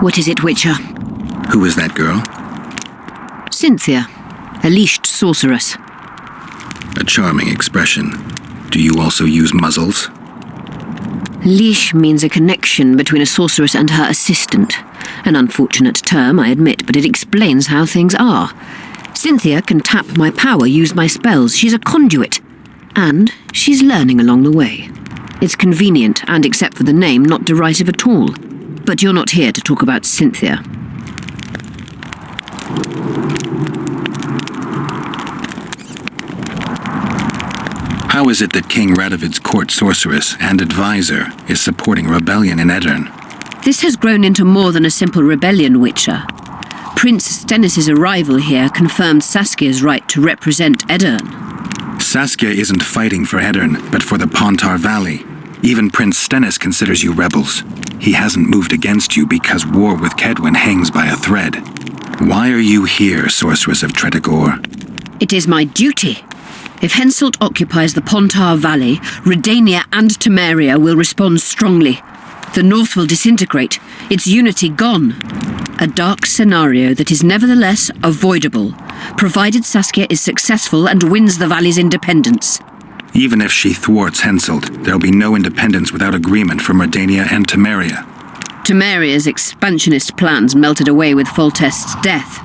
What is it, Witcher? Who is that girl? Cynthia, a leashed sorceress. A charming expression. Do you also use muzzles? Leash means a connection between a sorceress and her assistant. An unfortunate term, I admit, but it explains how things are. Cynthia can tap my power, use my spells. She's a conduit. And she's learning along the way. It's convenient, and except for the name, not derisive at all. But you're not here to talk about Cynthia. How is it that King Radovid's court sorceress and advisor is supporting rebellion in Aedirn? This has grown into more than a simple rebellion, Witcher. Prince Stennis' arrival here confirmed Saskia's right to represent Aedirn. Saskia isn't fighting for Aedirn, but for the Pontar Valley. Even Prince Stennis considers you rebels. He hasn't moved against you because war with Kedwen hangs by a thread. Why are you here, Sorceress of Tretogor? It is my duty. If Henselt occupies the Pontar Valley, Redania and Temeria will respond strongly. The North will disintegrate, its unity gone. A dark scenario that is nevertheless avoidable, provided Saskia is successful and wins the Valley's independence. Even if she thwarts Henselt, there'll be no independence without agreement from Redania and Temeria. Temeria's expansionist plans melted away with Foltest's death.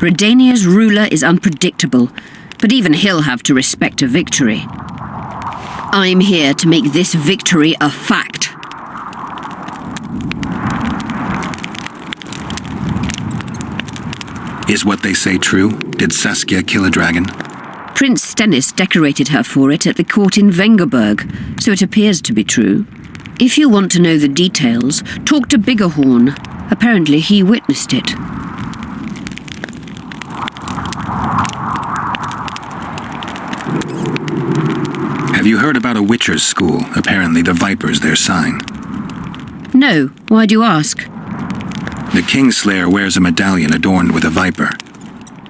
Redania's ruler is unpredictable, but even he'll have to respect a victory. I'm here to make this victory a fact. Is what they say true? Did Saskia kill a dragon? Prince Stennis decorated her for it at the court in Vengerberg, so it appears to be true. If you want to know the details, talk to Biggerhorn. Apparently he witnessed it. Have you heard about a Witcher's school? Apparently the Viper's their sign. No, why do you ask? The Kingslayer wears a medallion adorned with a viper.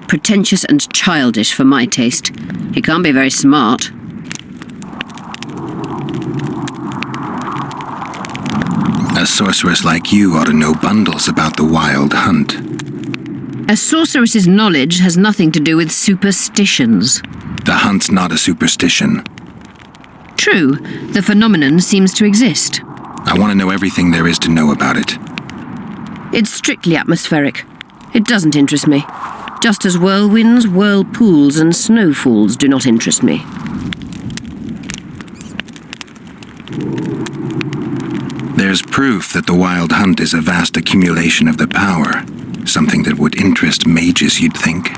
Pretentious and childish for my taste. He can't be very smart. A sorceress like you ought to know bundles about the wild hunt. A sorceress's knowledge has nothing to do with superstitions. The hunt's not a superstition. True, the phenomenon seems to exist. I want to know everything there is to know about it. It's strictly atmospheric. It doesn't interest me. Just as whirlwinds, whirlpools, and snowfalls do not interest me. There's proof that the wild hunt is a vast accumulation of the power. Something that would interest mages, you'd think.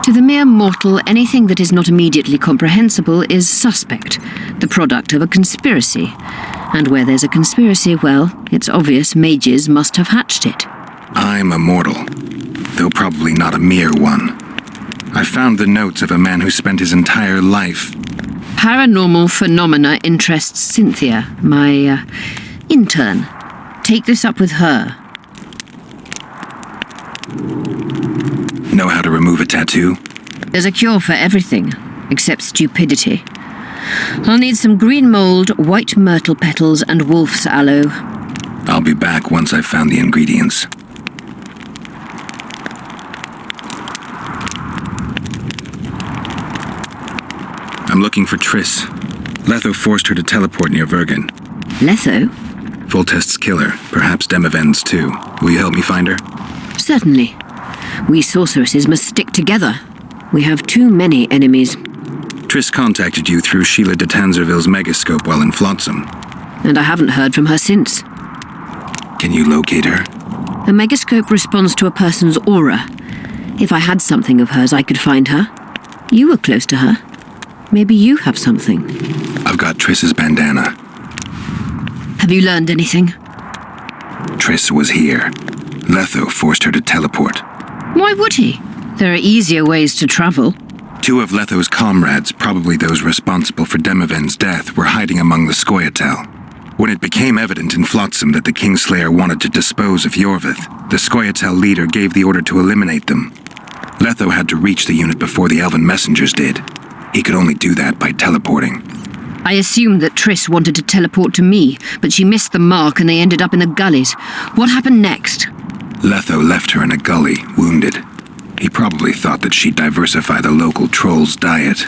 To the mere mortal, anything that is not immediately comprehensible is suspect, the product of a conspiracy. And where there's a conspiracy, well, it's obvious mages must have hatched it. I'm a mortal, though probably not a mere one. I found the notes of a man who spent his entire life. Paranormal phenomena interests Cynthia, my intern. Take this up with her. Know how to remove a tattoo? There's a cure for everything, except stupidity. I'll need some green mold, white myrtle petals, and wolf's aloe. I'll be back once I've found the ingredients. I'm looking for Triss. Letho forced her to teleport near Vergen. Letho? Foltest's killer, perhaps Demavend's too. Will you help me find her? Certainly. We sorceresses must stick together. We have too many enemies. Triss contacted you through Sheila de Tanzerville's megascope while in Flotsam. And I haven't heard from her since. Can you locate her? A megascope responds to a person's aura. If I had something of hers, I could find her. You were close to her. Maybe you have something. I've got Triss's bandana. Have you learned anything? Triss was here. Letho forced her to teleport. Why would he? There are easier ways to travel. Two of Letho's comrades, probably those responsible for Demavend's death, were hiding among the Scoia'tael. When it became evident in Flotsam that the Kingslayer wanted to dispose of Iorveth, the Scoia'tael leader gave the order to eliminate them. Letho had to reach the unit before the elven messengers did. He could only do that by teleporting. I assumed that Triss wanted to teleport to me, but she missed the mark and they ended up in the gullies. What happened next? Letho left her in a gully, wounded. He probably thought that she'd diversify the local trolls' diet.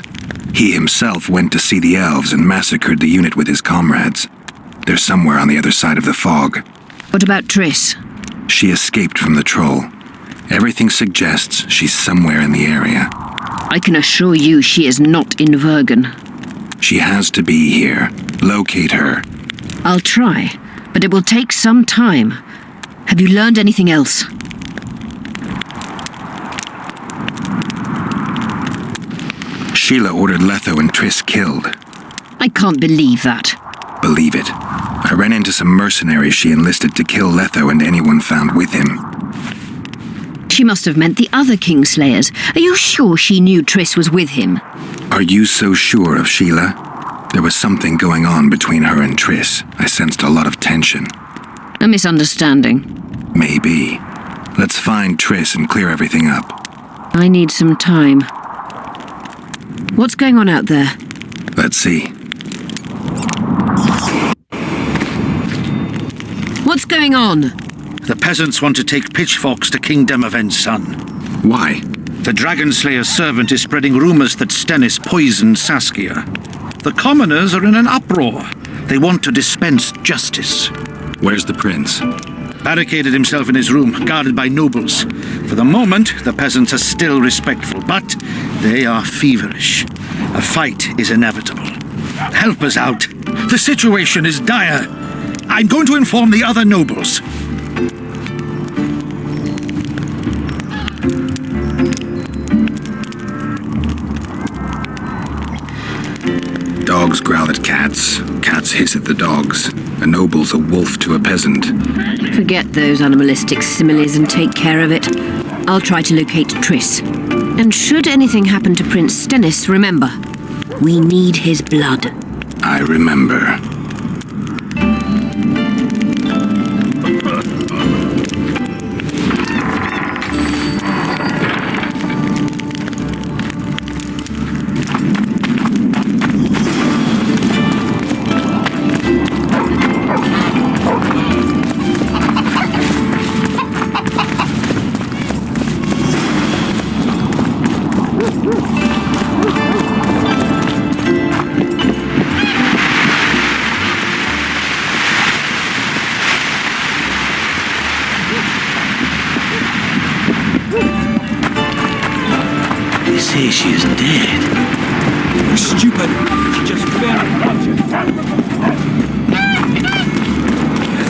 He himself went to see the elves and massacred the unit with his comrades. They're somewhere on the other side of the fog. What about Triss? She escaped from the troll. Everything suggests she's somewhere in the area. I can assure you she is not in Vergen. She has to be here. Locate her. I'll try, but it will take some time. Have you learned anything else? Sheila ordered Letho and Triss killed. I can't believe that. Believe it. I ran into some mercenaries she enlisted to kill Letho and anyone found with him. She must have meant the other Kingslayers. Are you sure she knew Triss was with him? Are you so sure of Sheila? There was something going on between her and Triss. I sensed a lot of tension. A misunderstanding. Maybe. Let's find Triss and clear everything up. I need some time. What's going on out there? Let's see. What's going on? The peasants want to take pitchforks to King Demoven's son. Why? The Dragonslayer's servant is spreading rumors that Stennis poisoned Saskia. The commoners are in an uproar. They want to dispense justice. Where's the prince? Barricaded himself in his room, guarded by nobles. For the moment, the peasants are still respectful, but they are feverish. A fight is inevitable. Help us out. The situation is dire. I'm going to inform the other nobles. Dogs growl at cats. Cats hiss at the dogs. A noble's a wolf to a peasant. Forget those animalistic similes and take care of it. I'll try to locate Triss. And should anything happen to Prince Stennis, remember, we need his blood. I remember. They say she is dead. You're stupid. She just fell.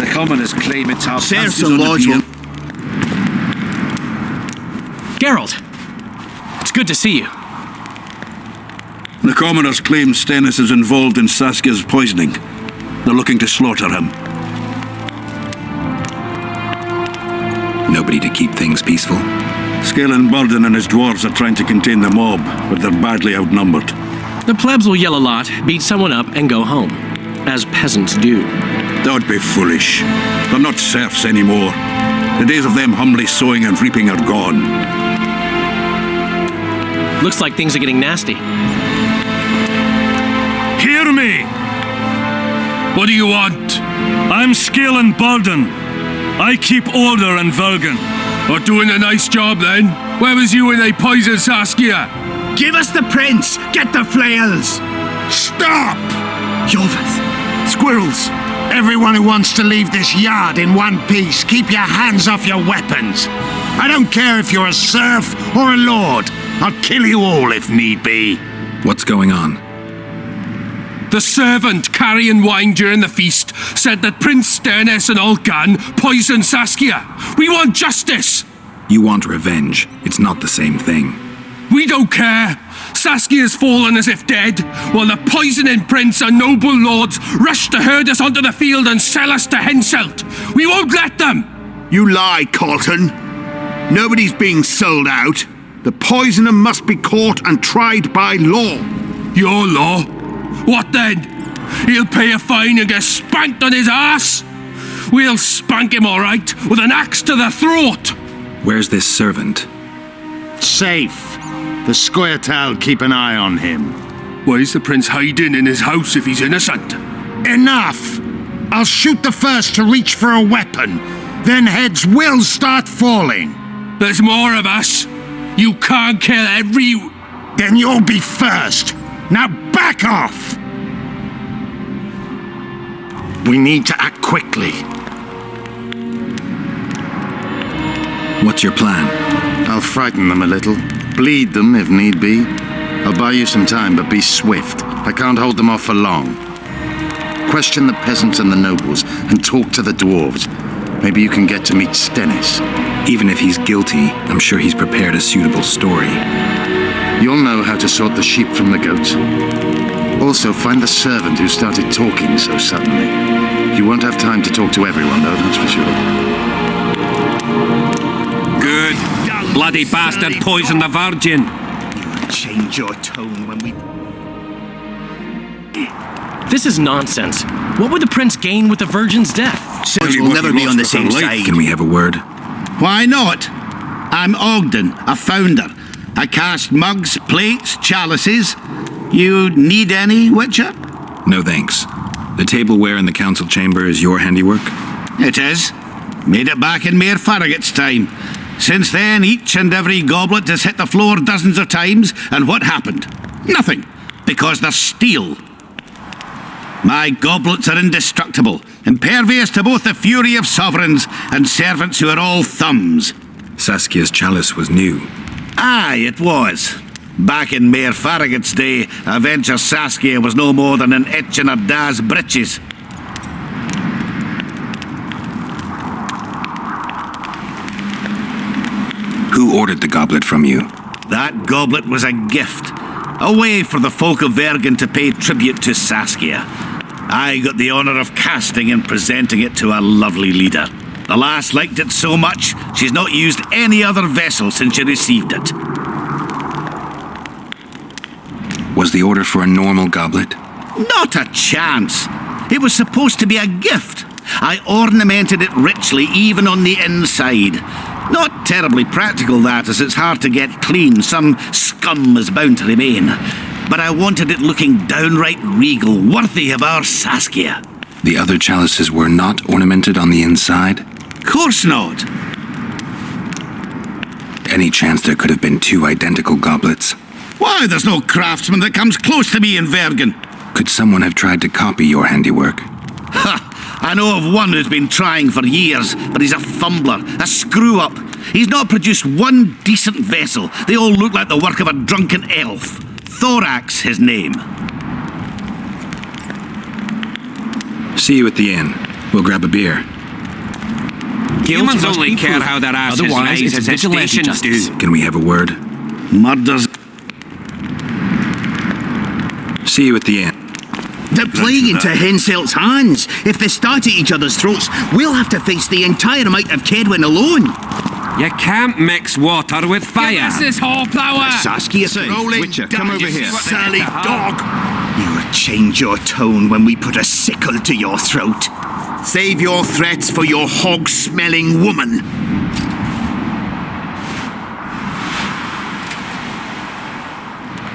The commoners claim it's our There's passes a on the lodge. field. Geralt, it's good to see you. The commoners claim Stennis is involved in Saskia's poisoning. They're looking to slaughter him. Nobody to keep things peaceful? Skelin Burden and his dwarves are trying to contain the mob, but they're badly outnumbered. The plebs will yell a lot, beat someone up, and go home. As peasants do. Don't be foolish. They're not serfs anymore. The days of them humbly sowing and reaping are gone. Looks like things are getting nasty. Hear me! What do you want? I'm Skelin Burden. I keep order in Vergen. Or doing a nice job then? Where was you when they poisoned Saskia? Give us the prince! Get the flails! Stop! Iorveth! Squirrels! Everyone who wants to leave this yard in one piece, keep your hands off your weapons. I don't care if you're a serf or a lord. I'll kill you all if need be. What's going on? The servant carrying wine during the feast said that Prince Stennis and Olgan poisoned Saskia. We want justice! You want revenge. It's not the same thing. We don't care. Saskia's fallen as if dead, while the poisoning prince and noble lords rush to herd us onto the field and sell us to Henselt. We won't let them! You lie, Colton. Nobody's being sold out. The poisoner must be caught and tried by law. Your law? What then? He'll pay a fine and get spanked on his ass? We'll spank him all right, with an axe to the throat. Where's this servant? Safe. The Scoia'tael keep an eye on him. Why's the prince hiding in his house if he's innocent? Enough! I'll shoot the first to reach for a weapon. then heads will start falling. There's more of us. You can't kill every... Then you'll be first. Now back off! We need to act quickly. What's your plan? I'll frighten them a little. Bleed them if need be. I'll buy you some time, but be swift. I can't hold them off for long. Question the peasants and the nobles, and talk to the dwarves. Maybe you can get to meet Stennis. Even if he's guilty, I'm sure he's prepared a suitable story. You'll know how to sort the sheep from the goats. Also, find the servant who started talking so suddenly. You won't have time to talk to everyone, though, that's for sure. Good. Bloody bastard poisoned the Vergen. Change your tone when we... This is nonsense. What would the prince gain with the Virgin's death? We'll never be on the same side. Can we have a word? Why not? I'm Ogden, a founder. I cast mugs, plates, chalices. You need any, Witcher? No thanks. The tableware in the council chamber is your handiwork? It is. Made it back in Mayor Farragut's time. Since then, each and every goblet has hit the floor dozens of times, and what happened? Nothing. Because they're steel. My goblets are indestructible, impervious to both the fury of sovereigns and servants who are all thumbs. Saskia's chalice was new. Aye, it was. Back in Mayor Farragut's day, Avenger Saskia was no more than an itch in her da's breeches. Who ordered the goblet from you? That goblet was a gift. A way for the folk of Vergen to pay tribute to Saskia. I got the honour of casting and presenting it to our lovely leader. The lass liked it so much, she's not used any other vessel since she received it. Was the order for a normal goblet? Not a chance. It was supposed to be a gift. I ornamented it richly, even on the inside. Not terribly practical, that, as it's hard to get clean. Some scum is bound to remain. But I wanted it looking downright regal, worthy of our Saskia. The other chalices were not ornamented on the inside? Course not. Any chance there could have been two identical goblets? Why, there's no craftsman that comes close to me in Vergen. Could someone have tried to copy your handiwork? Ha! I know of one who's been trying for years, but he's a fumbler, a screw-up. He's not produced one decent vessel. They all look like the work of a drunken elf. Thorax, his name. See you at the inn. We'll grab a beer. Humans only care how their asses Otherwise, rise it's as vigilante stations do. justice. Can we have a word? Murders. See you at the inn. They're playing into Henselt's hands. If they start at each other's throats, we'll have to face the entire might of Kedwin alone. You can't mix water with fire. Give us this horsepower! Saskia, Witcher, come over here. Sally dog. You'll change your tone when we put a sickle to your throat. Save your threats for your hog-smelling woman.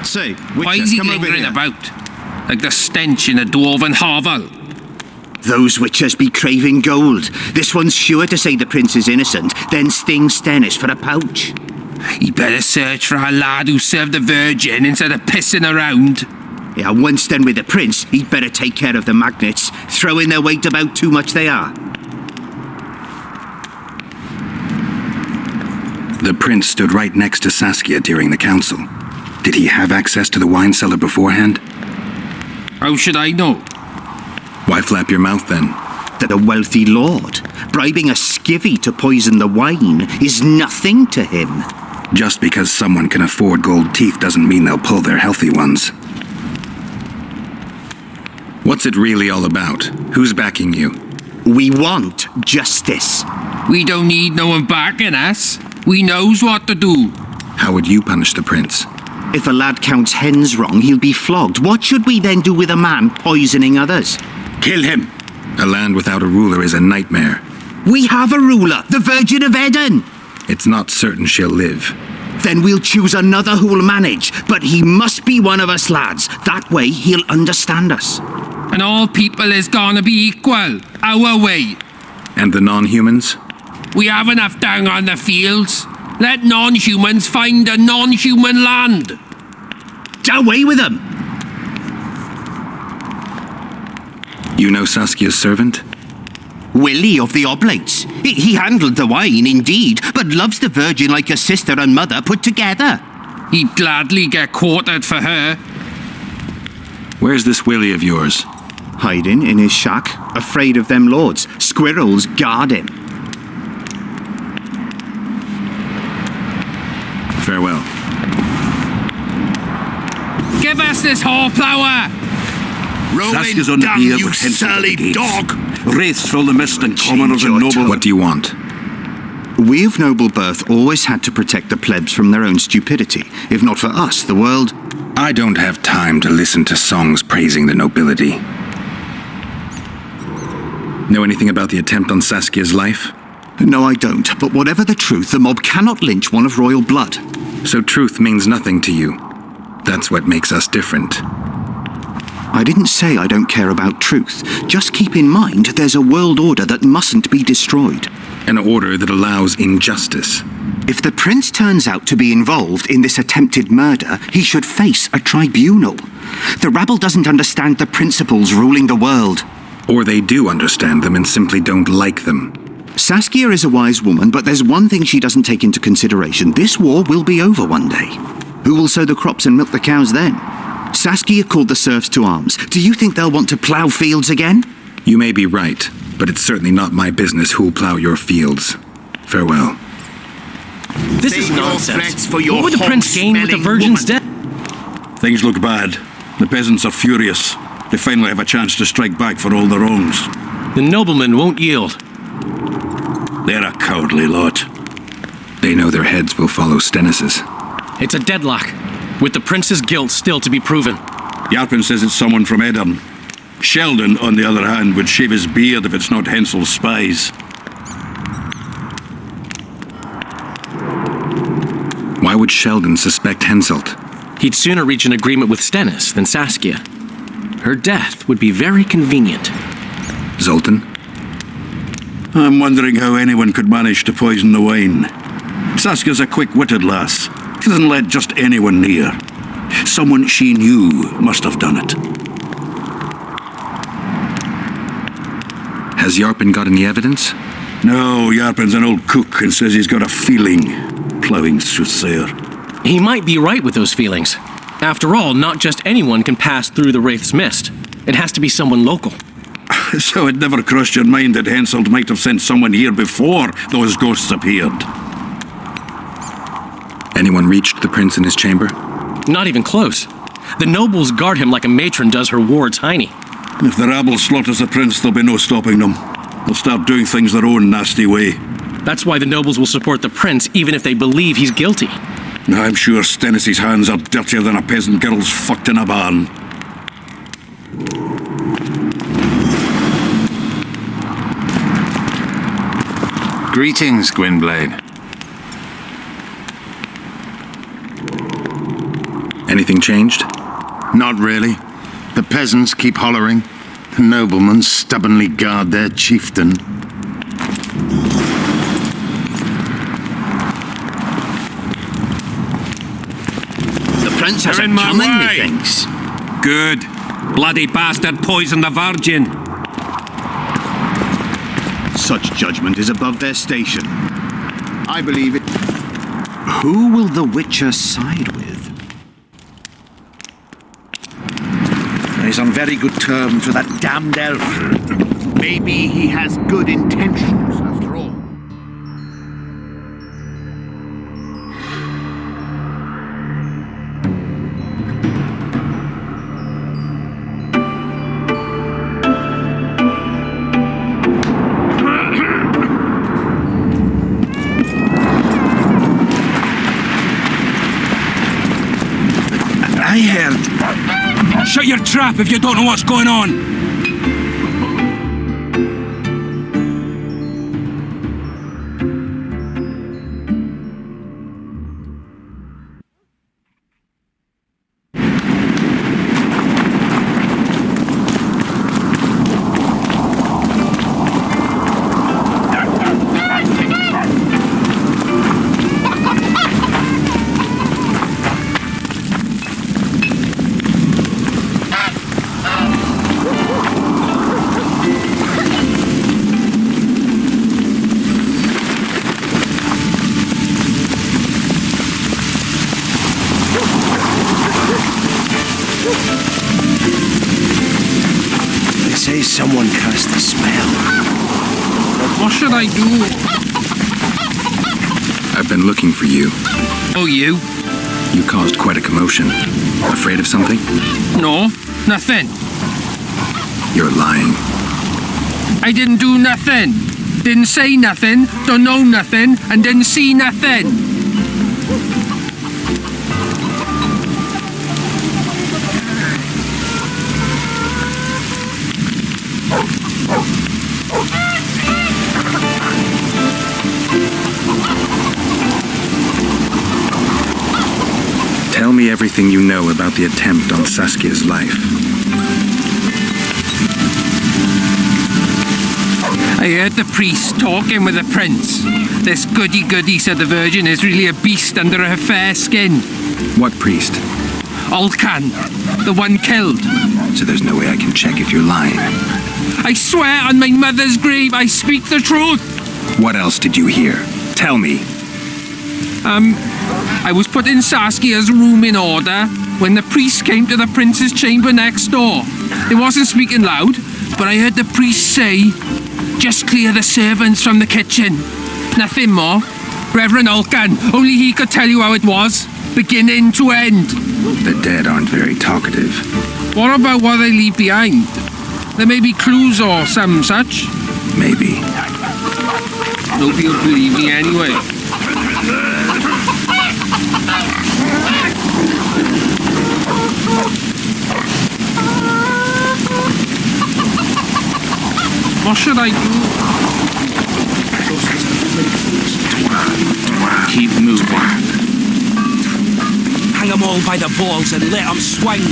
Say, Why is he lingering about? Like the stench in a dwarven hovel? Those witches be craving gold. This one's sure to say the prince is innocent, then sting Stennis for a pouch. He better search for a lad who served the Virgin instead of pissing around. Yeah, once done with the prince, he'd better take care of the magnets, throwing their weight about too much they are. The prince stood right next to Saskia during the council. Did he have access to the wine cellar beforehand? How should I know? Why flap your mouth then? That a wealthy lord, bribing a skivvy to poison the wine, is nothing to him. Just because someone can afford gold teeth doesn't mean they'll pull their healthy ones. What's it really all about? Who's backing you? We want justice. We don't need no one backing us. We knows what to do. How would you punish the prince? If a lad counts hens wrong, he'll be flogged. What should we then do with a man poisoning others? Kill him. A land without a ruler is a nightmare. We have a ruler, the Virgin of Eden. It's not certain she'll live. Then we'll choose another who'll manage, but he must be one of us lads. That way he'll understand us. And all people is gonna be equal, our way. And the non-humans? We have enough dung on the fields. Let non-humans find a non-human land. Away with them! You know Saskia's servant? Willie of the Oblates. He handled the wine, indeed, but loves the Virgin like a sister and mother put together. He'd gladly get quartered for her. Where's this Willie of yours? Hiding in his shack, afraid of them lords. Squirrels guard him. Farewell. Give us this horplower! Saskia's on the pier with Henselt at the gates. Wraiths fill the mist and commoners and nobles. What do you want? We of noble birth always had to protect the plebs from their own stupidity. If not for us, the world... I don't have time to listen to songs praising the nobility. Know anything about the attempt on Saskia's life? No, I don't. But whatever the truth, the mob cannot lynch one of royal blood. So truth means nothing to you. That's what makes us different. I didn't say I don't care about truth. Just keep in mind there's a world order that mustn't be destroyed. An order that allows injustice. If the prince turns out to be involved in this attempted murder, he should face a tribunal. The rabble doesn't understand the principles ruling the world. Or they do understand them and simply don't like them. Saskia is a wise woman, but there's one thing she doesn't take into consideration. This war will be over one day. Who will sow the crops and milk the cows then? Saskia called the serfs to arms. Do you think they'll want to plough fields again? You may be right, but it's certainly not my business who'll plough your fields. Farewell. This is nonsense. What would the prince gain with the Virgin's death? Things look bad. The peasants are furious. They finally have a chance to strike back for all the wrongs. The noblemen won't yield. They're a cowardly lot. They know their heads will follow Stennis's. It's a deadlock, with the prince's guilt still to be proven. Yarpin says it's someone from Edern. Sheldon, on the other hand, would shave his beard if it's not Henselt's spies. Why would Sheldon suspect Henselt? He'd sooner reach an agreement with Stennis than Saskia. Her death would be very convenient. Zoltan? I'm wondering how anyone could manage to poison the wine. Saskia's a quick-witted lass. She doesn't let just anyone near. Someone she knew must have done it. Has Yarpin got any evidence? No, Yarpin's an old cook and says he's got a feeling. Ploughing soothsayer. He might be right with those feelings. After all, not just anyone can pass through the Wraith's mist. It has to be someone local. So it never crossed your mind that Henselt might have sent someone here before those ghosts appeared? Anyone reached the prince in his chamber? Not even close. The nobles guard him like a matron does her ward's hiney. If the rabble slaughters the prince, there'll be no stopping them. They'll start doing things their own nasty way. That's why the nobles will support the prince, even if they believe he's guilty. I'm sure Stennis' hands are dirtier than a peasant girl's fucked in a barn. Greetings, Gwynblade. Anything changed? Not really. The peasants keep hollering. The noblemen stubbornly guard their chieftain. The prince has They're a in my coming, way. methinks. Good. Bloody bastard poisoned the Virgin. Such judgment is above their station. I believe it. Who will the Witcher side with? He's on very good terms with that damned elf. Maybe he has good intentions, after all. I heard. Shut your trap if you don't know what's going on! Someone cast a spell. What should I do? I've been looking for you. Oh, you? You caused quite a commotion. Afraid of something? No, nothing. You're lying. I didn't do nothing. Didn't say nothing, don't know nothing, and didn't see nothing. Tell me everything you know about the attempt on Saskia's life. I heard the priest talking with the prince. This goody-goody, said the Vergen, is really a beast under her fair skin. What priest? Olcan, the one killed. So there's no way I can check if you're lying. I swear on my mother's grave, I speak the truth. What else did you hear? Tell me. I was putting Saskia's room in order when the priest came to the prince's chamber next door. They wasn't speaking loud, but I heard the priest say, "Just clear the servants from the kitchen." Nothing more. Reverend Olcan, only he could tell you how it was, beginning to end. The dead aren't very talkative. What about what they leave behind? There may be clues or some such. Maybe. Nobody will believe me anyway. What should I do? Keep moving. Hang them all by the balls and let them swing.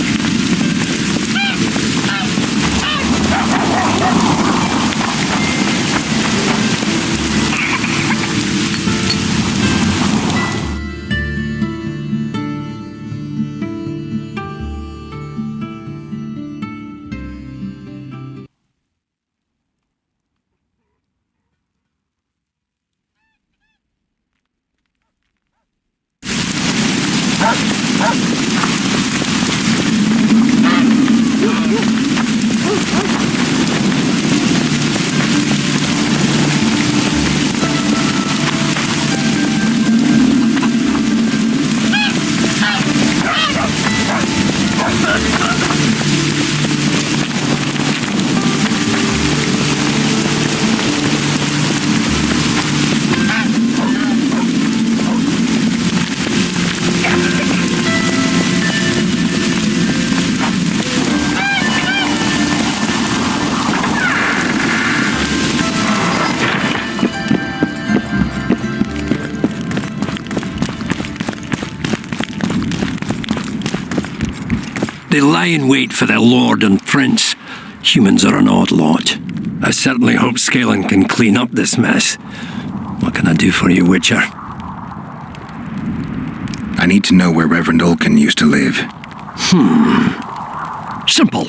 They lie in wait for their lord and prince. Humans are an odd lot. I certainly hope Scalen can clean up this mess. What can I do for you, Witcher? I need to know where Reverend Olcan used to live. Simple.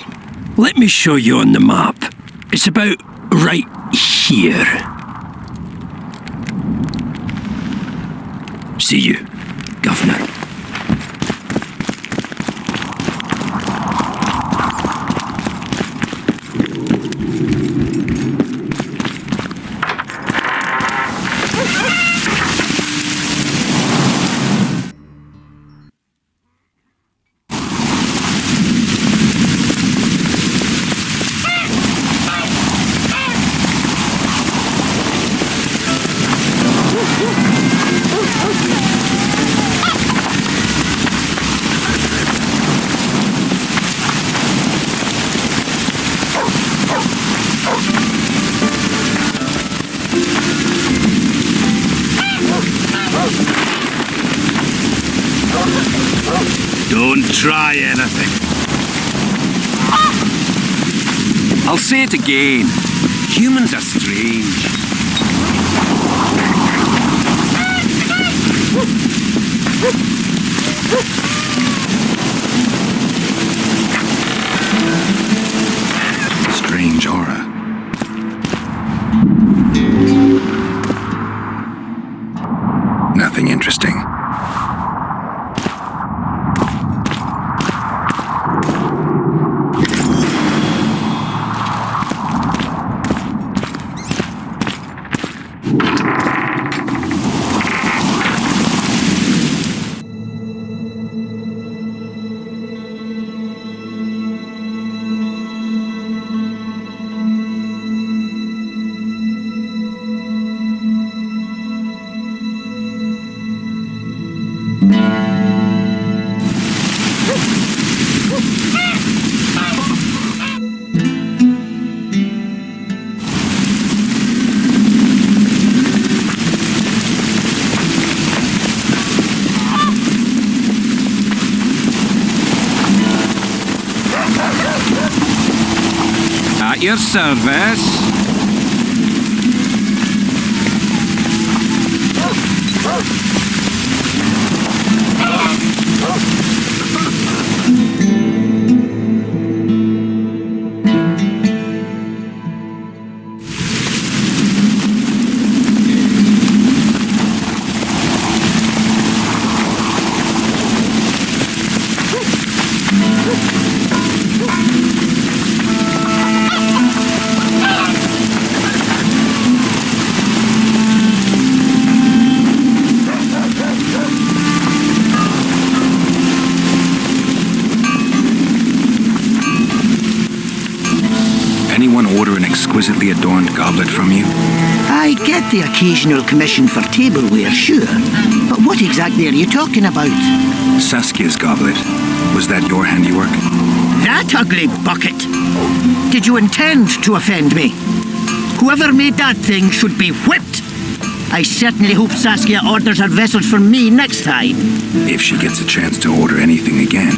Let me show you on the map. It's about right here. See you, Governor. Don't try anything. I'll say it again. Humans are strange. Strange aura. Nothing interesting. At your service. Anyone order an exquisitely adorned goblet from you? I get the occasional commission for tableware, sure. But what exactly are you talking about? Saskia's goblet. Was that your handiwork? That ugly bucket! Did you intend to offend me? Whoever made that thing should be whipped! I certainly hope Saskia orders her vessels from me next time. If she gets a chance to order anything again.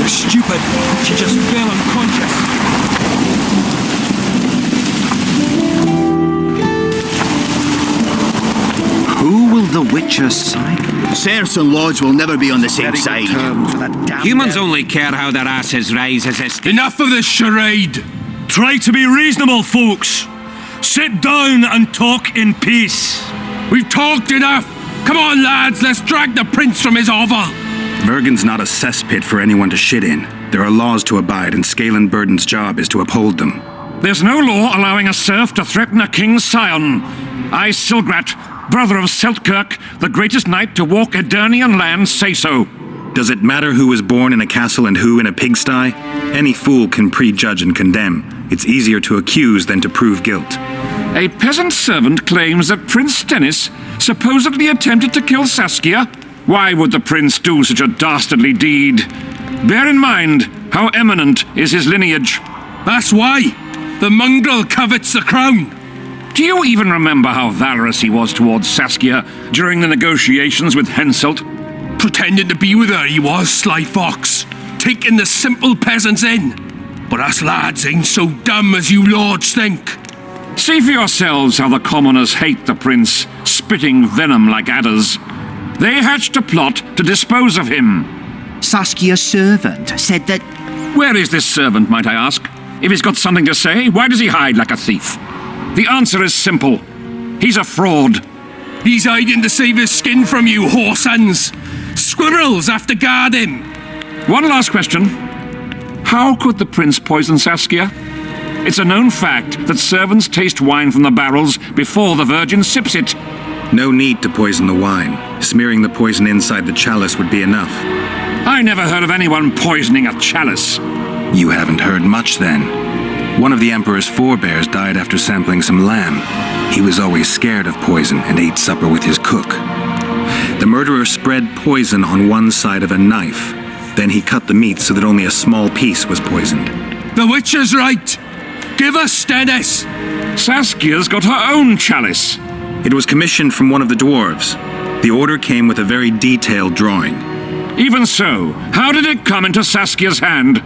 Stupid. She just fell unconscious. Who will the Witcher side? Serfs and lords will never be on the same side. Humans only care how their asses rise as this. Enough of this charade! Try to be reasonable, folks. Sit down and talk in peace. We've talked enough. Come on, lads, let's drag the prince from his hovel. Vergen's not a cesspit for anyone to shit in. There are laws to abide, and Scalen Burden's job is to uphold them. There's no law allowing a serf to threaten a king's scion. I, Silgrat, brother of Seltkirk, the greatest knight to walk Edirnian land, say so. Does it matter who was born in a castle and who in a pigsty? Any fool can prejudge and condemn. It's easier to accuse than to prove guilt. A peasant servant claims that Prince Stennis supposedly attempted to kill Saskia. Why would the prince do such a dastardly deed? Bear in mind how eminent is his lineage. That's why. The mongrel covets the crown. Do you even remember how valorous he was towards Saskia during the negotiations with Henselt? Pretending to be with her he was, sly fox. Taking the simple peasants in. But us lads ain't so dumb as you lords think. See for yourselves how the commoners hate the prince, spitting venom like adders. They hatched a plot to dispose of him. Saskia's servant said that... Where is this servant, might I ask? If he's got something to say, why does he hide like a thief? The answer is simple. He's a fraud. He's hiding to save his skin from you, whoresons. Squirrels have to guard him. One last question. How could the prince poison Saskia? It's a known fact that servants taste wine from the barrels before the Vergen sips it. No need to poison the wine. Smearing the poison inside the chalice would be enough. I never heard of anyone poisoning a chalice. You haven't heard much, then. One of the Emperor's forebears died after sampling some lamb. He was always scared of poison and ate supper with his cook. The murderer spread poison on one side of a knife. Then he cut the meat so that only a small piece was poisoned. The Witcher's right. Give us Stennis. Saskia's got her own chalice. It was commissioned from one of the dwarves. The order came with a very detailed drawing. Even so, how did it come into Saskia's hand?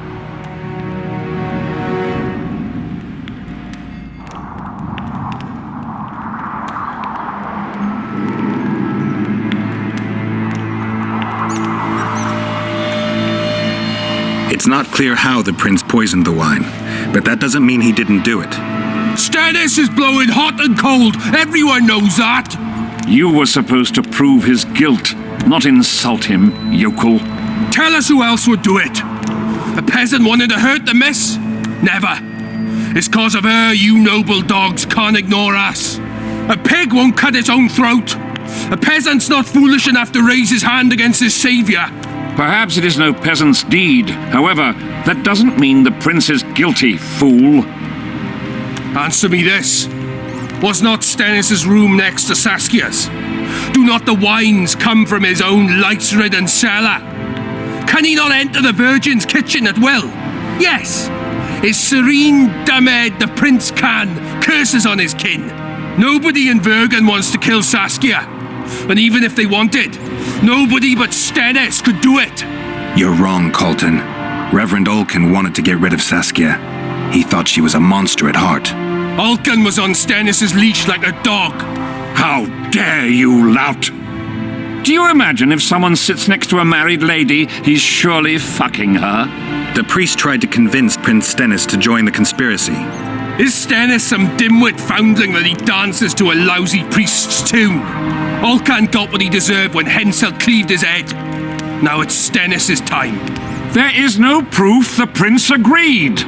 It's not clear how the prince poisoned the wine, but that doesn't mean he didn't do it. Stennis is blowing hot and cold. Everyone knows that. You were supposed to prove his guilt, not insult him, yokel. Tell us who else would do it. A peasant wanting to hurt the miss? Never. It's cause of her you noble dogs can't ignore us. A pig won't cut its own throat. A peasant's not foolish enough to raise his hand against his saviour. Perhaps it is no peasant's deed. However, that doesn't mean the prince is guilty, fool. Answer me this. Was not Stennis' room next to Saskia's? Do not the wines come from his own lice-ridden cellar? Can he not enter the Vergen's kitchen at will? Yes. His serene Damed, the prince can, curses on his kin. Nobody in Vergen wants to kill Saskia. And even if they wanted, nobody but Stennis could do it. You're wrong, Colton. Reverend Olkin wanted to get rid of Saskia. He thought she was a monster at heart. Olkin was on Stennis' leash like a dog. How dare you, lout! Do you imagine if someone sits next to a married lady, he's surely fucking her? The priest tried to convince Prince Stennis to join the conspiracy. Is Stennis some dimwit foundling that he dances to a lousy priest's tune? Olcan got what he deserved when Henselt cleaved his head. Now it's Stennis' time. There is no proof the prince agreed.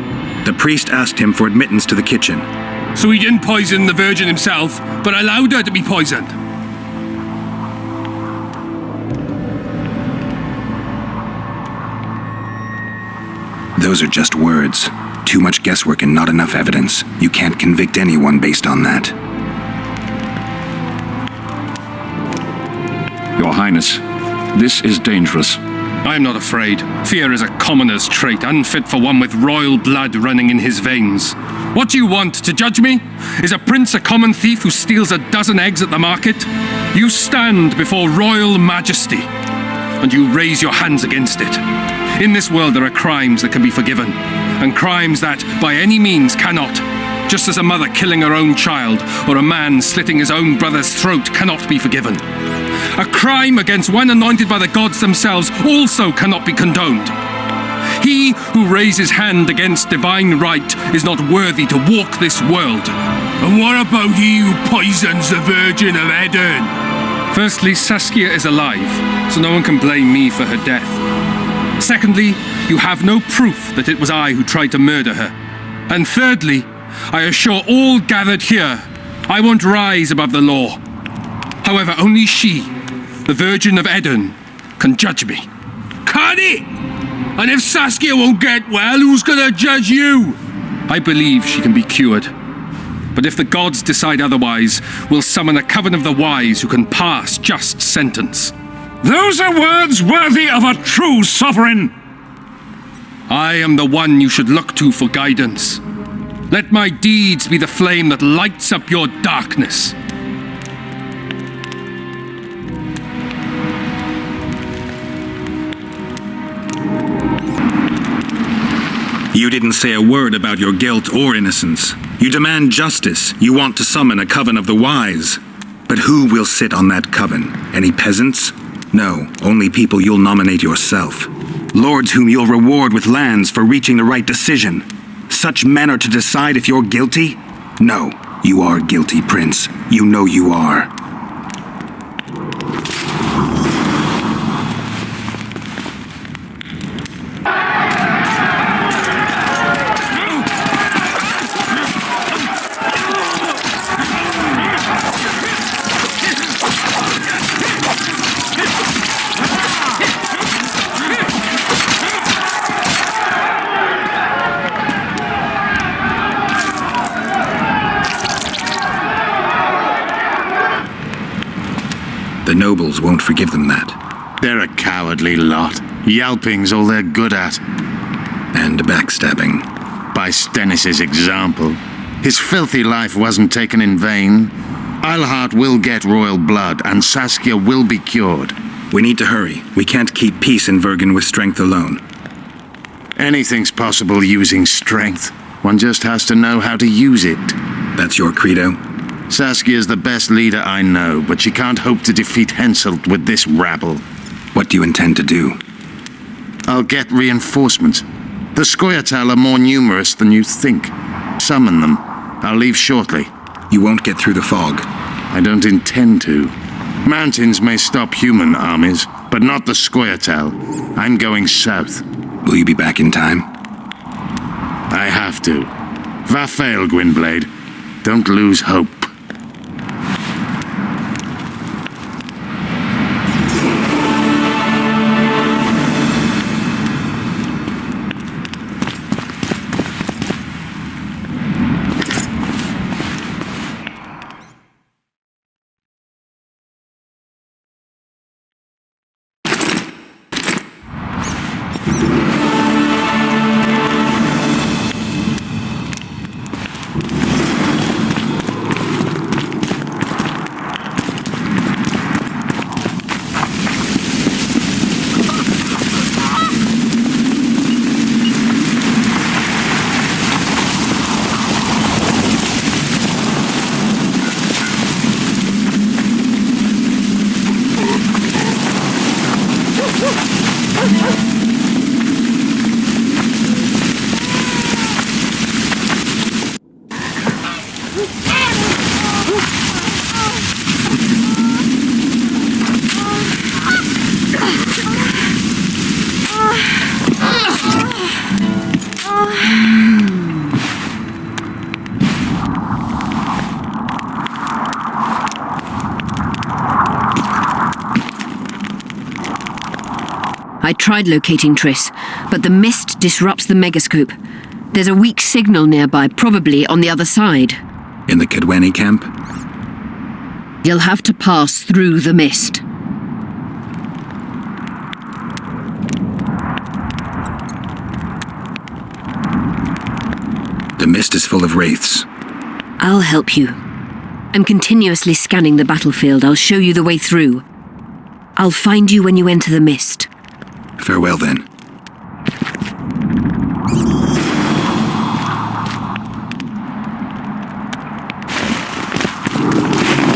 The priest asked him for admittance to the kitchen. So he didn't poison the Vergen himself, but allowed her to be poisoned. Those are just words. Too much guesswork and not enough evidence. You can't convict anyone based on that. Your Highness, this is dangerous. I am not afraid. Fear is a commoner's trait, unfit for one with royal blood running in his veins. What do you want, to judge me? Is a prince a common thief who steals a dozen eggs at the market? You stand before royal majesty, and you raise your hands against it. In this world there are crimes that can be forgiven, and crimes that, by any means, cannot. Just as a mother killing her own child, or a man slitting his own brother's throat cannot be forgiven. A crime against one anointed by the gods themselves also cannot be condoned. He who raises hand against divine right is not worthy to walk this world. And what about he who poisons the Virgin of Eden? Firstly, Saskia is alive, so no one can blame me for her death. Secondly, you have no proof that it was I who tried to murder her. And thirdly, I assure all gathered here, I won't rise above the law. However, only she, the Virgin of Eden, can judge me. Can he? And if Saskia won't get well, who's gonna judge you? I believe she can be cured. But if the gods decide otherwise, we'll summon a coven of the wise who can pass just sentence. Those are words worthy of a true sovereign. I am the one you should look to for guidance. Let my deeds be the flame that lights up your darkness. You didn't say a word about your guilt or innocence. You demand justice. You want to summon a coven of the wise. But who will sit on that coven? Any peasants? No, only people you'll nominate yourself. Lords whom you'll reward with lands for reaching the right decision. Such men are to decide if you're guilty? No, you are guilty, Prince. You know you are. The nobles won't forgive them that. They're a cowardly lot. Yelping's all they're good at. And backstabbing. By Stennis' example. His filthy life wasn't taken in vain. Eilhart will get royal blood, and Saskia will be cured. We need to hurry. We can't keep peace in Vergen with strength alone. Anything's possible using strength. One just has to know how to use it. That's your credo? Saskia's the best leader I know, but she can't hope to defeat Henselt with this rabble. What do you intend to do? I'll get reinforcements. The Scoia'tael are more numerous than you think. Summon them. I'll leave shortly. You won't get through the fog. I don't intend to. Mountains may stop human armies, but not the Scoia'tael. I'm going south. Will you be back in time? I have to. Vafail, Gwynblade. Don't lose hope. I tried locating Triss, but the mist disrupts the megascope. There's a weak signal nearby, probably on the other side. In the Kedweni camp? You'll have to pass through the mist. The mist is full of wraiths. I'll help you. I'm continuously scanning the battlefield. I'll show you the way through. I'll find you when you enter the mist. Farewell, then.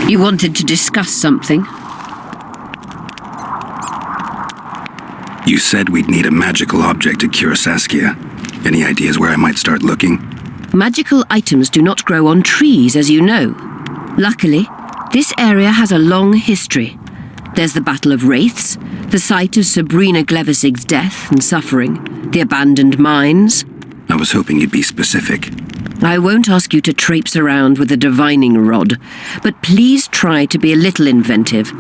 You wanted to discuss something? You said we'd need a magical object to cure Saskia. Any ideas where I might start looking? Magical items do not grow on trees, as you know. Luckily, this area has a long history. There's the Battle of Wraiths, the site of Sabrina Glevisig's death and suffering, the abandoned mines. I was hoping you'd be specific. I won't ask you to traipse around with a divining rod, but please try to be a little inventive.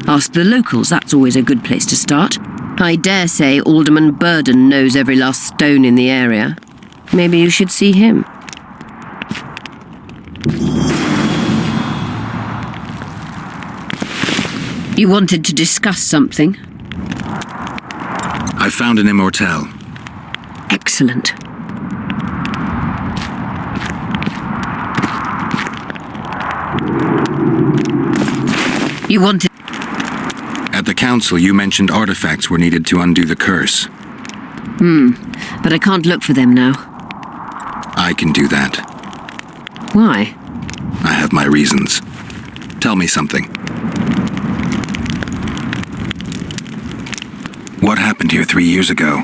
Ask the locals, that's always a good place to start. I dare say Alderman Burden knows every last stone in the area. Maybe you should see him. You wanted to discuss something? I found an immortelle. Excellent. You wanted... At the council, you mentioned artifacts were needed to undo the curse. But I can't look for them now. I can do that. Why? I have my reasons. Tell me something. What happened here 3 years ago?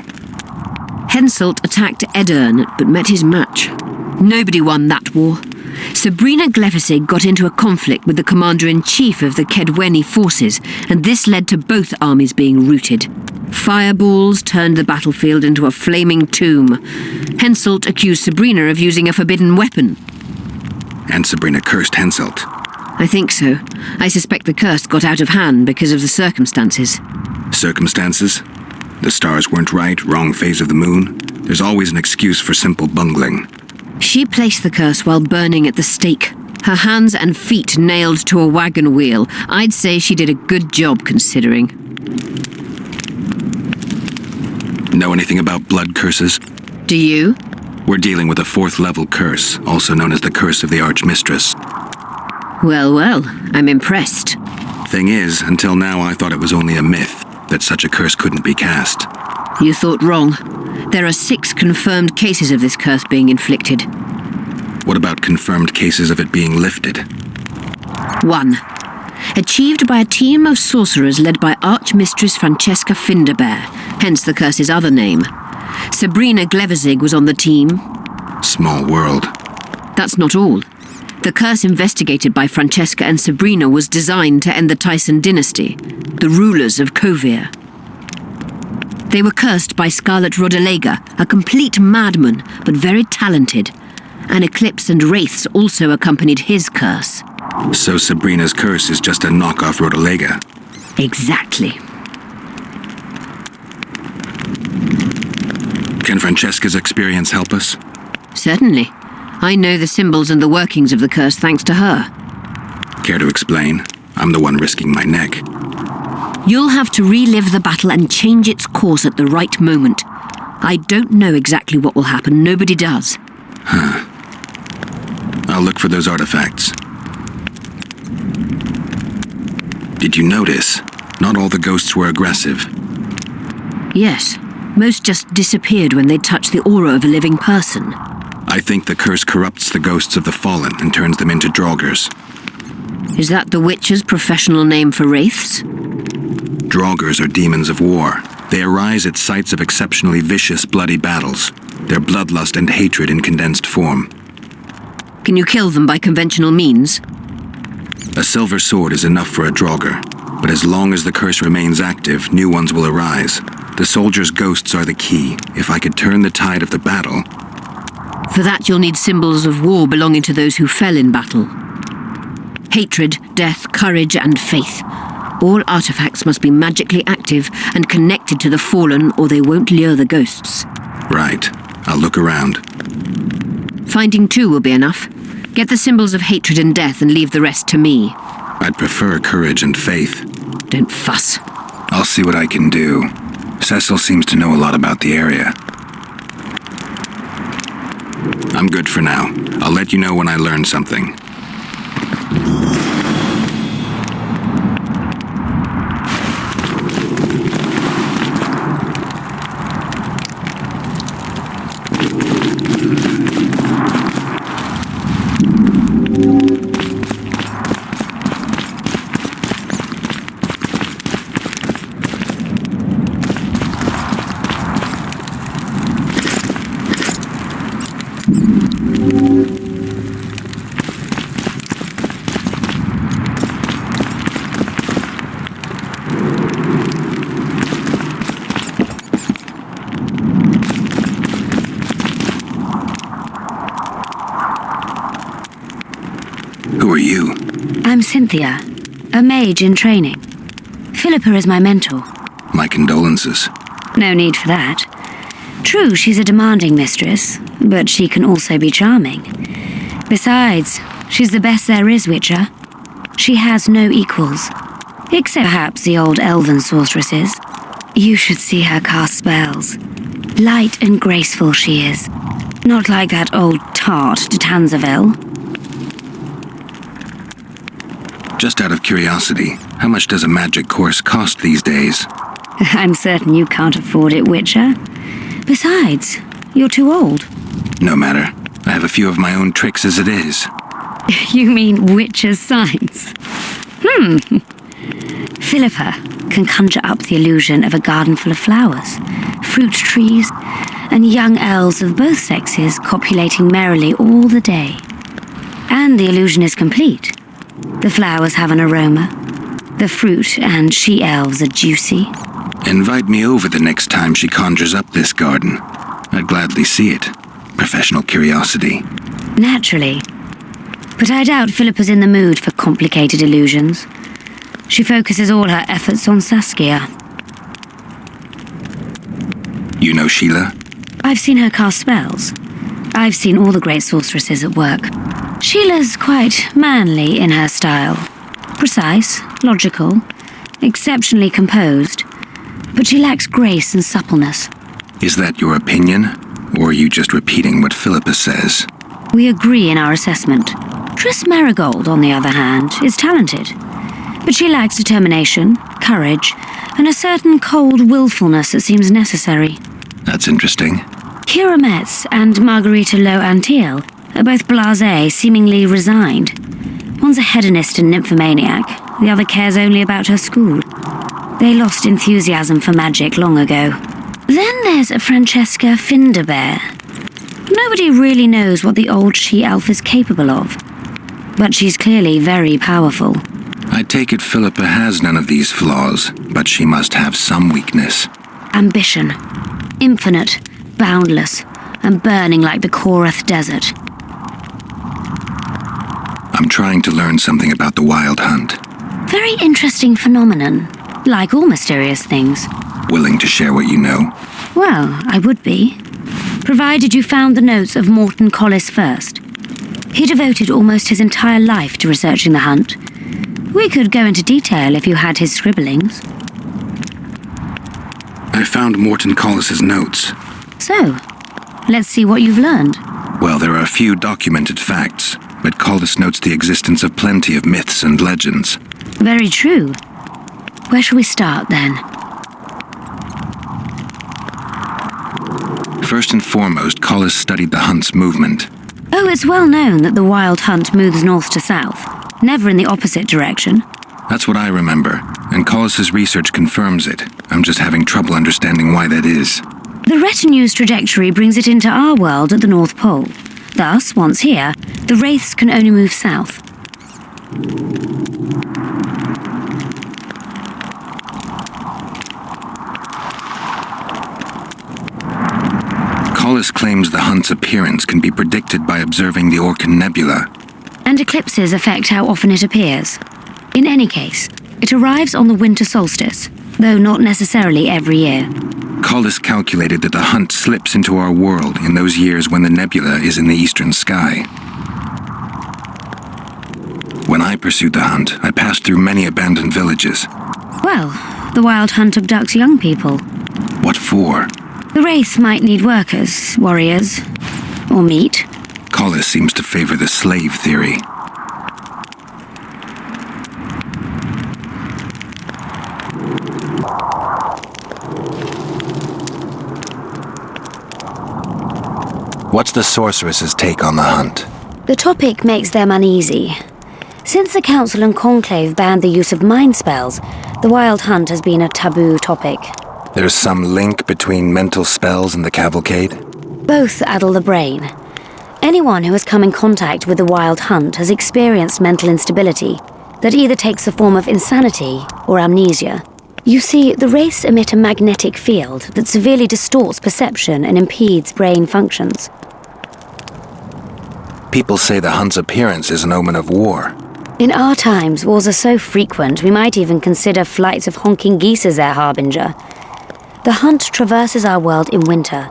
Henselt attacked Edern, but met his match. Nobody won that war. Sabrina Glevisig got into a conflict with the commander-in-chief of the Kedweni forces, and this led to both armies being routed. Fireballs turned the battlefield into a flaming tomb. Henselt accused Sabrina of using a forbidden weapon. And Sabrina cursed Henselt. I think so. I suspect the curse got out of hand because of the circumstances. Circumstances? The stars weren't right, wrong phase of the moon. There's always an excuse for simple bungling. She placed the curse while burning at the stake. Her hands and feet nailed to a wagon wheel. I'd say she did a good job, considering. Know anything about blood curses? Do you? We're dealing with a 4th level curse, also known as the Curse of the Archmistress. Well, I'm impressed. Thing is, until now I thought it was only a myth, that such a curse couldn't be cast. You thought wrong. There are 6 confirmed cases of this curse being inflicted. What about confirmed cases of it being lifted? 1. Achieved by a team of sorcerers led by Archmistress Francesca Finderbear, hence the curse's other name. Sabrina Glevisig was on the team. Small world. That's not all. The curse investigated by Francesca and Sabrina was designed to end the Tyson dynasty, the rulers of Kovir. They were cursed by Scarlet Rodalega, a complete madman, but very talented. An eclipse and wraiths also accompanied his curse. So Sabrina's curse is just a knockoff Rodalega? Exactly. Can Francesca's experience help us? Certainly. I know the symbols and the workings of the curse thanks to her. Care to explain? I'm the one risking my neck. You'll have to relive the battle and change its course at the right moment. I don't know exactly what will happen. Nobody does. Huh. I'll look for those artifacts. Did you notice? Not all the ghosts were aggressive. Yes. Most just disappeared when they touched the aura of a living person. I think the curse corrupts the ghosts of the fallen and turns them into draugrs. Is that the Witcher's professional name for wraiths? Draugrs are demons of war. They arise at sites of exceptionally vicious, bloody battles. Their bloodlust and hatred in condensed form. Can you kill them by conventional means? A silver sword is enough for a draugr, but as long as the curse remains active, new ones will arise. The soldiers' ghosts are the key. If I could turn the tide of the battle... For that you'll need symbols of war belonging to those who fell in battle. Hatred, death, courage, and faith. All artifacts must be magically active and connected to the Fallen, or they won't lure the ghosts. Right. I'll look around. Finding 2 will be enough. Get the symbols of hatred and death and leave the rest to me. I'd prefer courage and faith. Don't fuss. I'll see what I can do. Cecil seems to know a lot about the area. I'm good for now. I'll let you know when I learn something. Who are you? I'm Cynthia, a mage in training. Phillipa is my mentor. My condolences. No need for that. True, she's a demanding mistress, but she can also be charming. Besides, she's the best there is, Witcher. She has no equals, except perhaps the old elven sorceresses. You should see her cast spells. Light and graceful she is. Not like that old tart de Tanzaville. Just out of curiosity, how much does a magic course cost these days? I'm certain you can't afford it, Witcher. Besides, you're too old. No matter. I have a few of my own tricks as it is. You mean Witcher's signs? Phillipa can conjure up the illusion of a garden full of flowers, fruit trees, and young elves of both sexes copulating merrily all the day. And the illusion is complete. The flowers have an aroma. The fruit and she-elves are juicy. Invite me over the next time she conjures up this garden. I'd gladly see it. Professional curiosity. Naturally. But I doubt Philippa's in the mood for complicated illusions. She focuses all her efforts on Saskia. You know Sheila? I've seen her cast spells. I've seen all the great sorceresses at work. Sheila's quite manly in her style. Precise, logical, exceptionally composed. But she lacks grace and suppleness. Is that your opinion? Or are you just repeating what Phillipa says? We agree in our assessment. Triss Marigold, on the other hand, is talented. But she lacks determination, courage, and a certain cold willfulness that seems necessary. That's interesting. Kira Metz and Margarita Untill are both blasé, seemingly resigned. One's a hedonist and nymphomaniac, the other cares only about her school. They lost enthusiasm for magic long ago. Then there's Francesca Finderbear. Nobody really knows what the old she-elf is capable of. But she's clearly very powerful. I take it Phillipa has none of these flaws, but she must have some weakness. Ambition. Infinite, boundless, and burning like the Korath Desert. I'm trying to learn something about the Wild Hunt. Very interesting phenomenon, like all mysterious things. Willing to share what you know? Well, I would be. Provided you found the notes of Morton Collis first. He devoted almost his entire life to researching the hunt. We could go into detail if you had his scribblings. I found Morton Collis's notes. So, let's see what you've learned. Well, there are a few documented facts, but Collis notes the existence of plenty of myths and legends. Very true. Where shall we start, then? First and foremost, Collis studied the hunt's movement. Oh, it's well known that the wild hunt moves north to south, never in the opposite direction. That's what I remember, and Collis's research confirms it. I'm just having trouble understanding why that is. The retinue's trajectory brings it into our world at the North Pole. Thus, once here, the wraiths can only move south. Collis claims the hunt's appearance can be predicted by observing the Orcan Nebula. And eclipses affect how often it appears. In any case, It arrives on the winter solstice, though not necessarily every year. Collis calculated that the hunt slips into our world in those years when the nebula is in the eastern sky. When I pursued the hunt, I passed through many abandoned villages. Well, the Wild Hunt abducts young people. What for? The Wraith might need workers, warriors, or meat. Collis seems to favor the slave theory. What's the sorceress's take on the hunt? The topic makes them uneasy. Since the Council and Conclave banned the use of mind spells, the Wild Hunt has been a taboo topic. There's some link between mental spells and the cavalcade? Both addle the brain. Anyone who has come in contact with the Wild Hunt has experienced mental instability that either takes the form of insanity or amnesia. You see, the Wraiths emit a magnetic field that severely distorts perception and impedes brain functions. People say the hunt's appearance is an omen of war. In our times, wars are so frequent we might even consider flights of honking geese as their harbinger. The hunt traverses our world in winter.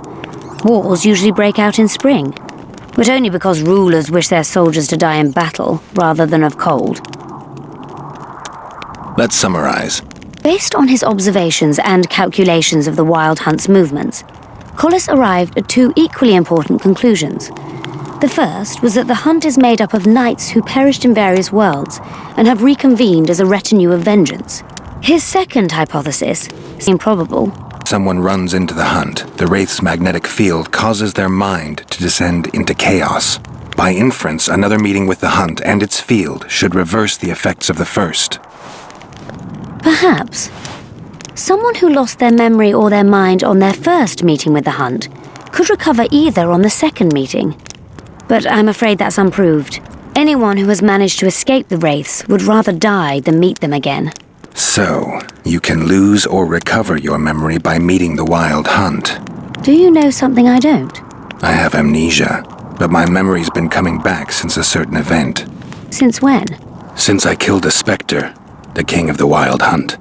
Wars usually break out in spring, but only because rulers wish their soldiers to die in battle rather than of cold. Let's summarize. Based on his observations and calculations of the Wild Hunt's movements, Collis arrived at two equally important conclusions. The first was that the hunt is made up of knights who perished in various worlds and have reconvened as a retinue of vengeance. His second hypothesis seemed probable. Someone runs into the hunt. The Wraith's magnetic field causes their mind to descend into chaos. By inference, another meeting with the hunt and its field should reverse the effects of the first. Perhaps. Someone who lost their memory or their mind on their first meeting with the hunt could recover either on the second meeting. But I'm afraid that's unproved. Anyone who has managed to escape the Wraiths would rather die than meet them again. So, you can lose or recover your memory by meeting the Wild Hunt. Do you know something I don't? I have amnesia, but my memory's been coming back since a certain event. Since when? Since I killed a spectre, the king of the Wild Hunt.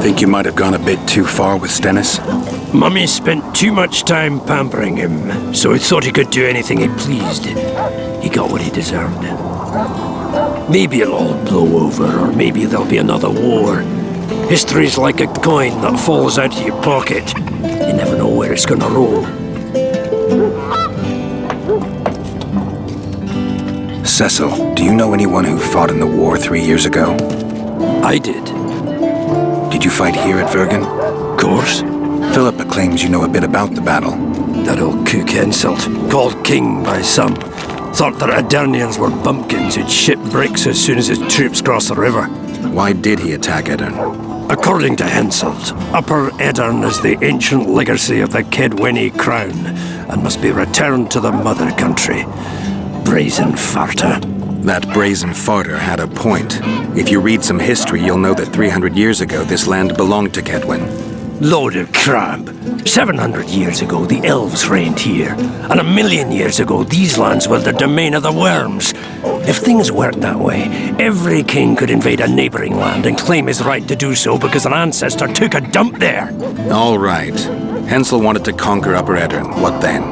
Think you might have gone a bit too far with Stennis? Mummy spent too much time pampering him, so he thought he could do anything he pleased. He got what he deserved. Maybe it'll all blow over, or maybe there'll be another war. History's like a coin that falls out of your pocket. You never know where it's gonna roll. Cecil, do you know anyone who fought in the war 3 years ago? I did. Did you fight here at Vergen? Of course. Phillipa claims you know a bit about the battle. That old kook Henselt, called king by some, thought the Adernians were bumpkins who'd ship bricks as soon as his troops crossed the river. Why did he attack Edern? According to Henselt, Upper Edern is the ancient legacy of the Kedweni crown and must be returned to the mother country. Brazen farter. That brazen farter had a point. If you read some history, you'll know that 300 years ago this land belonged to Kedwen. Load of crab. 700 years ago, the elves reigned here. And 1,000,000 years ago, these lands were the domain of the worms. If things worked that way, every king could invade a neighboring land and claim his right to do so because an ancestor took a dump there. All right. Henselt wanted to conquer Upper Edern. What then?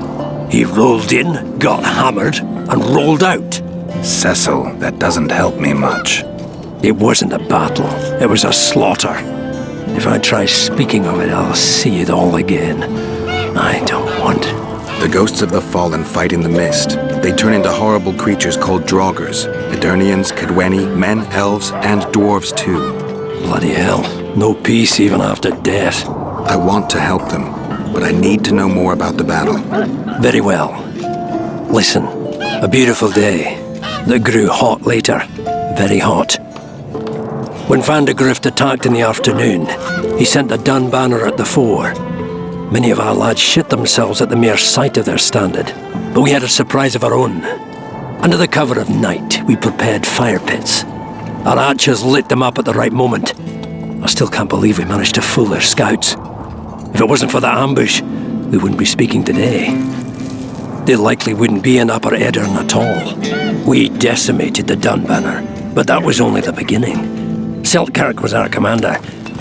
He rolled in, got hammered, and rolled out. Cecil, that doesn't help me much. It wasn't a battle. It was a slaughter. If I try speaking of it, I'll see it all again. I don't want. The ghosts of the fallen fight in the mist. They turn into horrible creatures called Draugrs. Eternians, Kedweni, men, elves, and dwarves too. Bloody hell. No peace even after death. I want to help them, but I need to know more about the battle. Very well. Listen, a beautiful day that grew hot later. Very hot. When Van de Grift attacked in the afternoon, he sent a dun banner at the fore. Many of our lads shit themselves at the mere sight of their standard, but we had a surprise of our own. Under the cover of night, we prepared fire pits. Our archers lit them up at the right moment. I still can't believe we managed to fool their scouts. If it wasn't for the ambush, we wouldn't be speaking today. They likely wouldn't be in Upper Edern at all. We decimated the dun banner, but that was only the beginning. Seltkirk was our commander.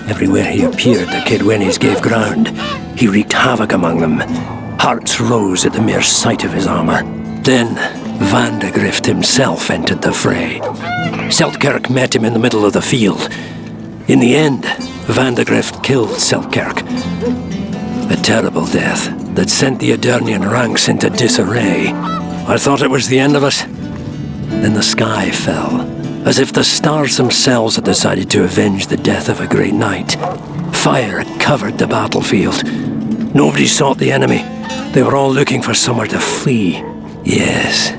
Everywhere he appeared, the Kedwenis gave ground. He wreaked havoc among them. Hearts rose at the mere sight of his armor. Then, Van de Grift himself entered the fray. Seltkirk met him in the middle of the field. In the end, Van de Grift killed Seltkirk. A terrible death that sent the Adernian ranks into disarray. I thought it was the end of us. Then the sky fell, as if the stars themselves had decided to avenge the death of a great knight. Fire covered the battlefield. Nobody sought the enemy. They were all looking for somewhere to flee. Yes,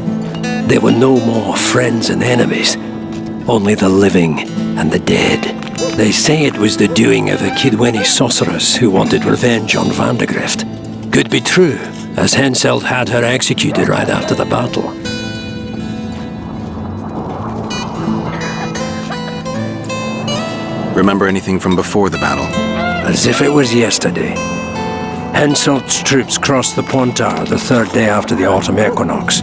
there were no more friends and enemies, only the living and the dead. They say it was the doing of a Kedweni sorceress who wanted revenge on Van de Grift. Could be true, as Henselt had her executed right after the battle. Remember anything from before the battle? As if it was yesterday. Henselt's troops crossed the Pontar the third day after the autumn equinox.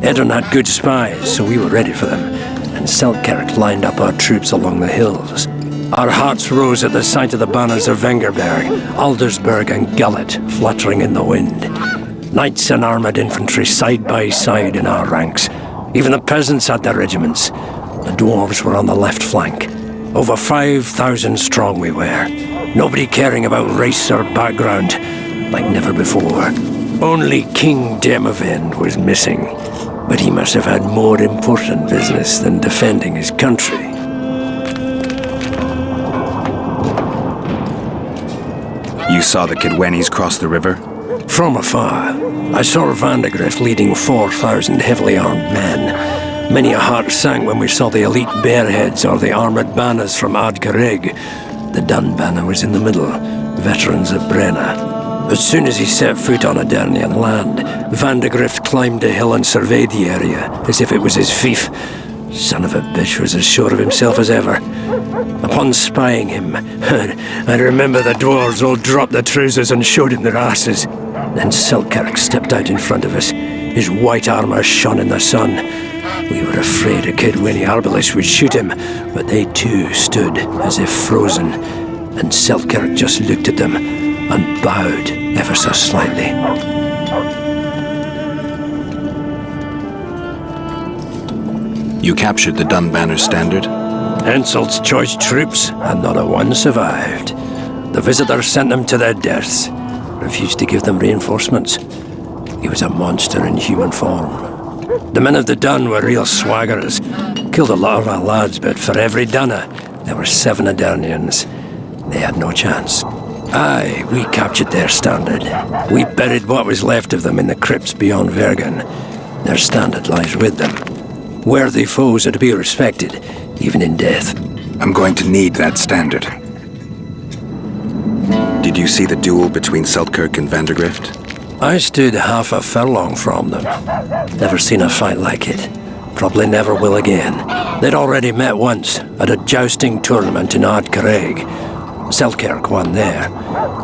Edern had good spies, so we were ready for them, and Seltkirk lined up our troops along the hills. Our hearts rose at the sight of the banners of Vengerberg, Aldersberg and Gullet fluttering in the wind. Knights and armoured infantry side by side in our ranks. Even the peasants had their regiments. The dwarves were on the left flank. Over 5,000 strong we were. Nobody caring about race or background, like never before. Only King Demavend was missing, but he must have had more important business than defending his country. You saw the Kedwenis cross the river? From afar. I saw Van de Grift leading 4,000 heavily armed men. Many a heart sank when we saw the elite bearheads or the armoured banners from Ardcarrig. The Dun banner was in the middle, veterans of Brenna. As soon as he set foot on Adernian land, Van de Grift climbed a hill and surveyed the area, as if it was his fief. Son of a bitch was as sure of himself as ever. Upon spying him, I remember the dwarves all dropped their trousers and showed him their asses. Then Seltkirk stepped out in front of us. His white armour shone in the sun. We were afraid a Kedweni arbalist would shoot him, but they too stood as if frozen. and Selkirk just looked at them and bowed ever so slightly. You captured the Dunbanner standard? Henselt's choice troops, and not a one survived. The visitors sent them to their deaths, refused to give them reinforcements. He was a monster in human form. The men of the Dun were real swaggerers. Killed a lot of our lads, but for every Dunner, there were 7 Adarnians. They had no chance. Aye, we captured their standard. We buried what was left of them in the crypts beyond Vergen. Their standard lies with them. Worthy foes are to be respected, even in death. I'm going to need that standard. Did you see the duel between Selkirk and Vandergrift? I stood half a furlong from them. Never seen a fight like it. Probably never will again. They'd already met once, at a jousting tournament in Ardcarreg. Selkirk won there.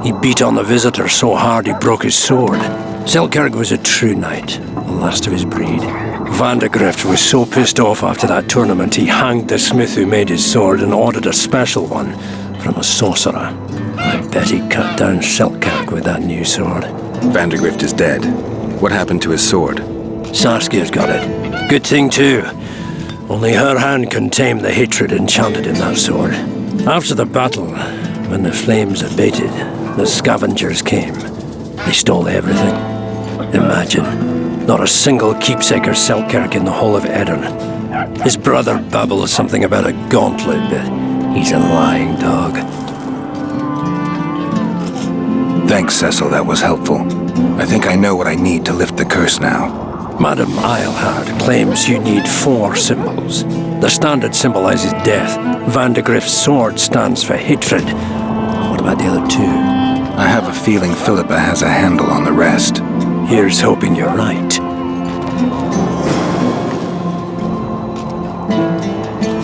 He beat on the visitor so hard he broke his sword. Selkirk was a true knight, the last of his breed. Vandergrift was so pissed off after that tournament he hanged the smith who made his sword and ordered a special one from a sorcerer. I bet he cut down Selkirk with that new sword. Vandergrift is dead. What happened to his sword? Saskia's got it. Good thing too. Only her hand can tame the hatred enchanted in that sword. After the battle, when the flames abated, the scavengers came. They stole everything. Imagine, not a single keepsake or Selkirk in the whole of Edirn. His brother babbles something about a gauntlet, but he's a lying dog. Thanks, Cecil, that was helpful. I think I know what I need to lift the curse now. Madame Eilhard claims you need 4 symbols. The standard symbolizes death. Vandergrift's sword stands for hatred. What about the other 2? I have a feeling Phillipa has a handle on the rest. Here's hoping you're right.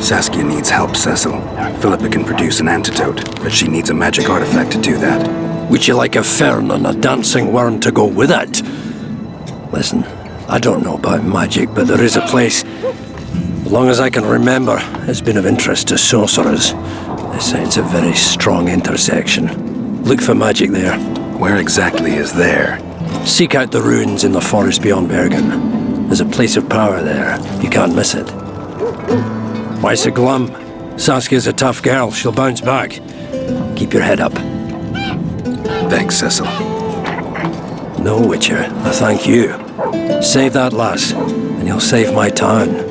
Saskia needs help, Cecil. Phillipa can produce an antidote, but she needs a magic artifact to do that. Would you like a fern and a dancing worm to go with it? Listen, I don't know about magic, but there is a place, as long as I can remember, has been of interest to sorcerers. They say it's a very strong intersection. Look for magic there. Where exactly is there? Seek out the ruins in the forest beyond Vergen. There's a place of power there. You can't miss it. Why so glum? Saskia's a tough girl. She'll bounce back. Keep your head up. Thanks, Cecil. No, Witcher. I thank you. Save that lass, and you'll save my town.